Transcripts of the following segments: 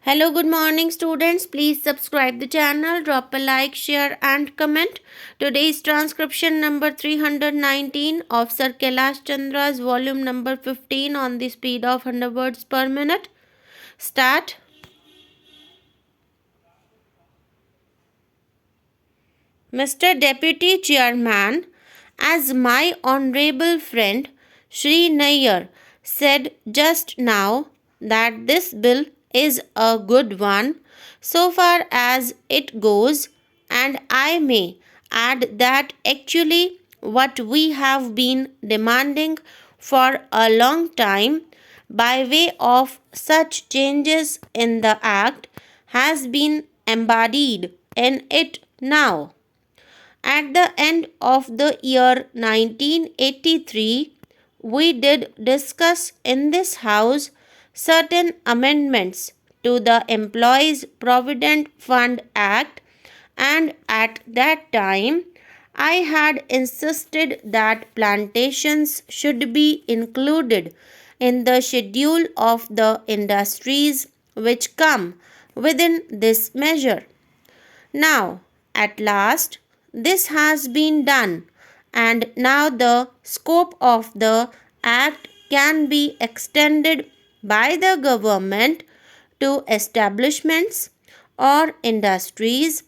Hello, good morning, students. Please subscribe the channel, drop a like, share, and comment. Today's transcription number 319 of Sir Kailash Chandra's volume number 15 on the speed of 100 words per minute. Start. Mr. Deputy Chairman, as my honorable friend Shri Nair said just now that this bill is a good one so far as it goes, and I may add that actually what we have been demanding for a long time by way of such changes in the Act has been embodied in it now. At the end of the year 1983, we did discuss in this House certain amendments to the Employees Provident Fund Act, and at that time, I had insisted that plantations should be included in the schedule of the industries which come within this measure. Now, at last, this has been done, and now the scope of the Act can be extended by the government to establishments or industries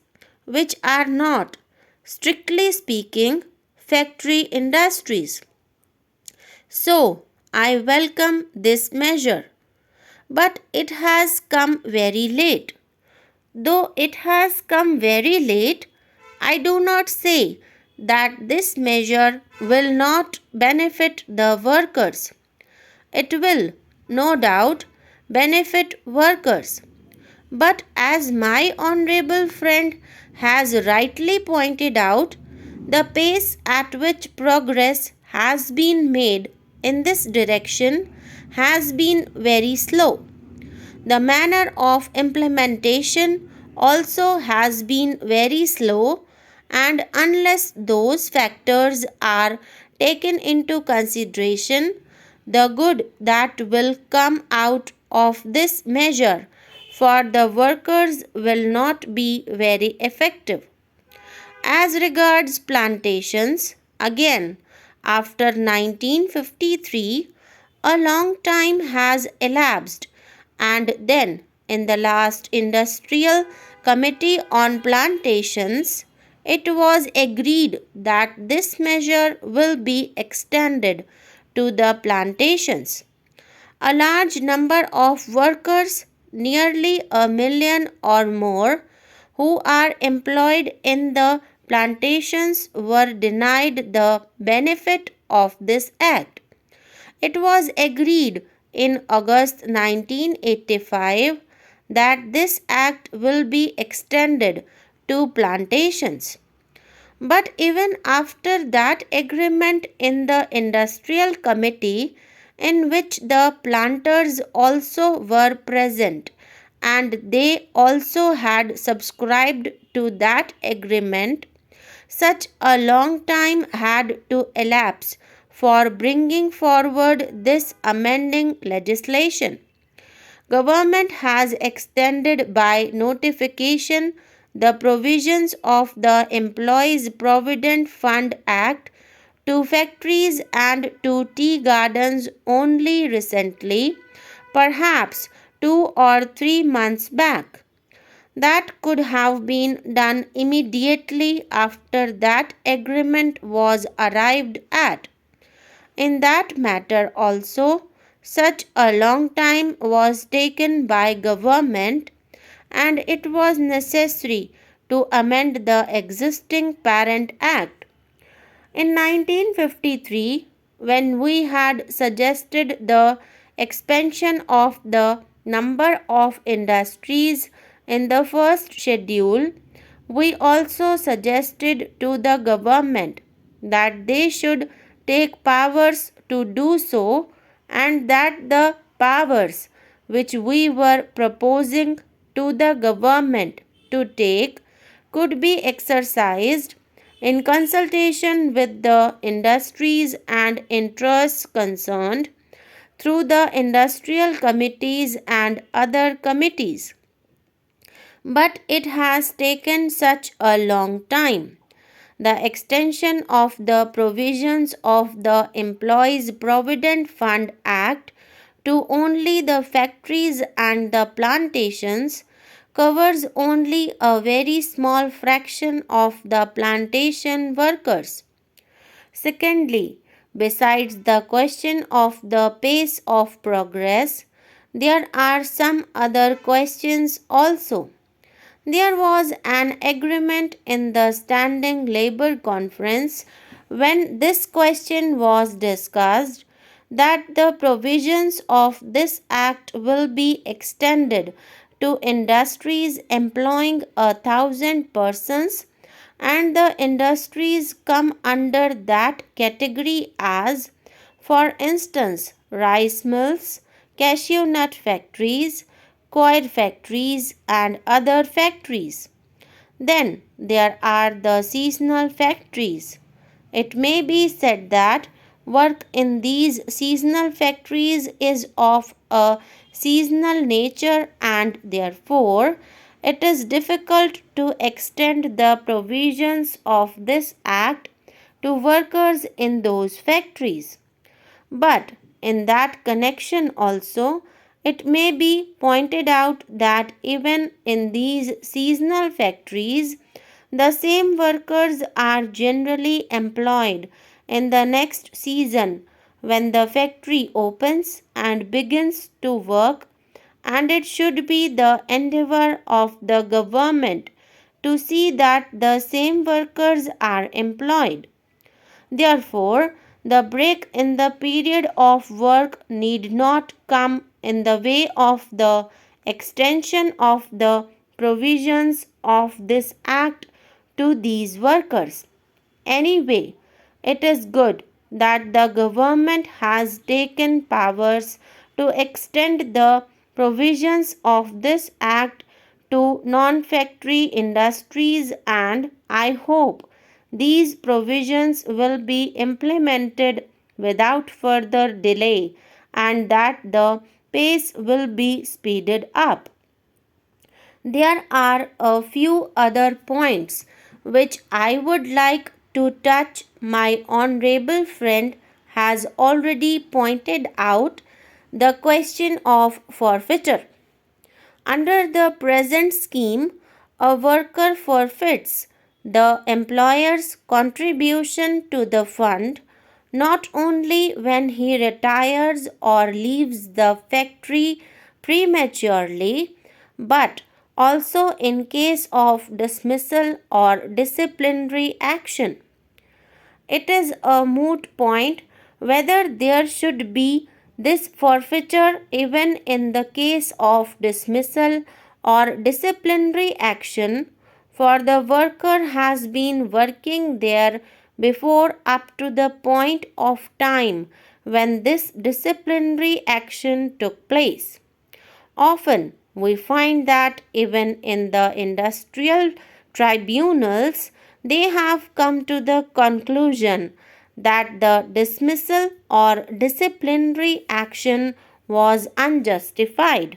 which are not, strictly speaking, factory industries. So, I welcome this measure, but it has come very late. Though it has come very late, I do not say that this measure will not benefit the workers. It will, no doubt, benefit workers. But as my honorable friend has rightly pointed out, the pace at which progress has been made in this direction has been very slow. The manner of implementation also has been very slow, and unless those factors are taken into consideration, the good that will come out of this measure for the workers will not be very effective. As regards plantations, again, after 1953, a long time has elapsed, and then in the last Industrial Committee on Plantations, it was agreed that this measure will be extended to the plantations. A large number of workers, nearly 1 million or more, who are employed in the plantations were denied the benefit of this act. It was agreed in August 1985 that this act will be extended to plantations. But even after that agreement in the Industrial Committee, in which the planters also were present, and they also had subscribed to that agreement, such a long time had to elapse for bringing forward this amending legislation. Government has extended by notification the provisions of the Employees Provident Fund Act to factories and to tea gardens only recently, perhaps 2 or 3 months back. That could have been done immediately after that agreement was arrived at. In that matter also, such a long time was taken by government, and it was necessary to amend the existing Parent Act. In 1953, when we had suggested the expansion of the number of industries in the first schedule, we also suggested to the government that they should take powers to do so, and that the powers which we were proposing to the government to take could be exercised in consultation with the industries and interests concerned through the industrial committees and other committees. But it has taken such a long time. The extension of the provisions of the Employees Provident Fund Act to only the factories and the plantations covers only a very small fraction of the plantation workers. Secondly, besides the question of the pace of progress, there are some other questions also. There was an agreement in the Standing Labour Conference when this question was discussed that the provisions of this Act will be extended to industries employing 1,000 persons, and the industries come under that category as, for instance, rice mills, cashew nut factories, coir factories, and other factories. Then there are the seasonal factories. It may be said that work in these seasonal factories is of a seasonal nature, and therefore it is difficult to extend the provisions of this act to workers in those factories. But in that connection also, it may be pointed out that even in these seasonal factories, the same workers are generally employed in the next season when the factory opens and begins to work, and it should be the endeavor of the government to see that the same workers are employed. Therefore, the break in the period of work need not come in the way of the extension of the provisions of this Act to these workers. Anyway, it is good that the government has taken powers to extend the provisions of this Act to non factory industries, and I hope these provisions will be implemented without further delay and that the pace will be speeded up. There are a few other points which I would like to touch. My honorable friend has already pointed out the question of forfeiture. Under the present scheme, a worker forfeits the employer's contribution to the fund not only when he retires or leaves the factory prematurely, but also in case of dismissal or disciplinary action. It is a moot point whether there should be this forfeiture even in the case of dismissal or disciplinary action, for the worker has been working there before up to the point of time when this disciplinary action took place. Often we find that even in the industrial tribunals, they have come to the conclusion that the dismissal or disciplinary action was unjustified.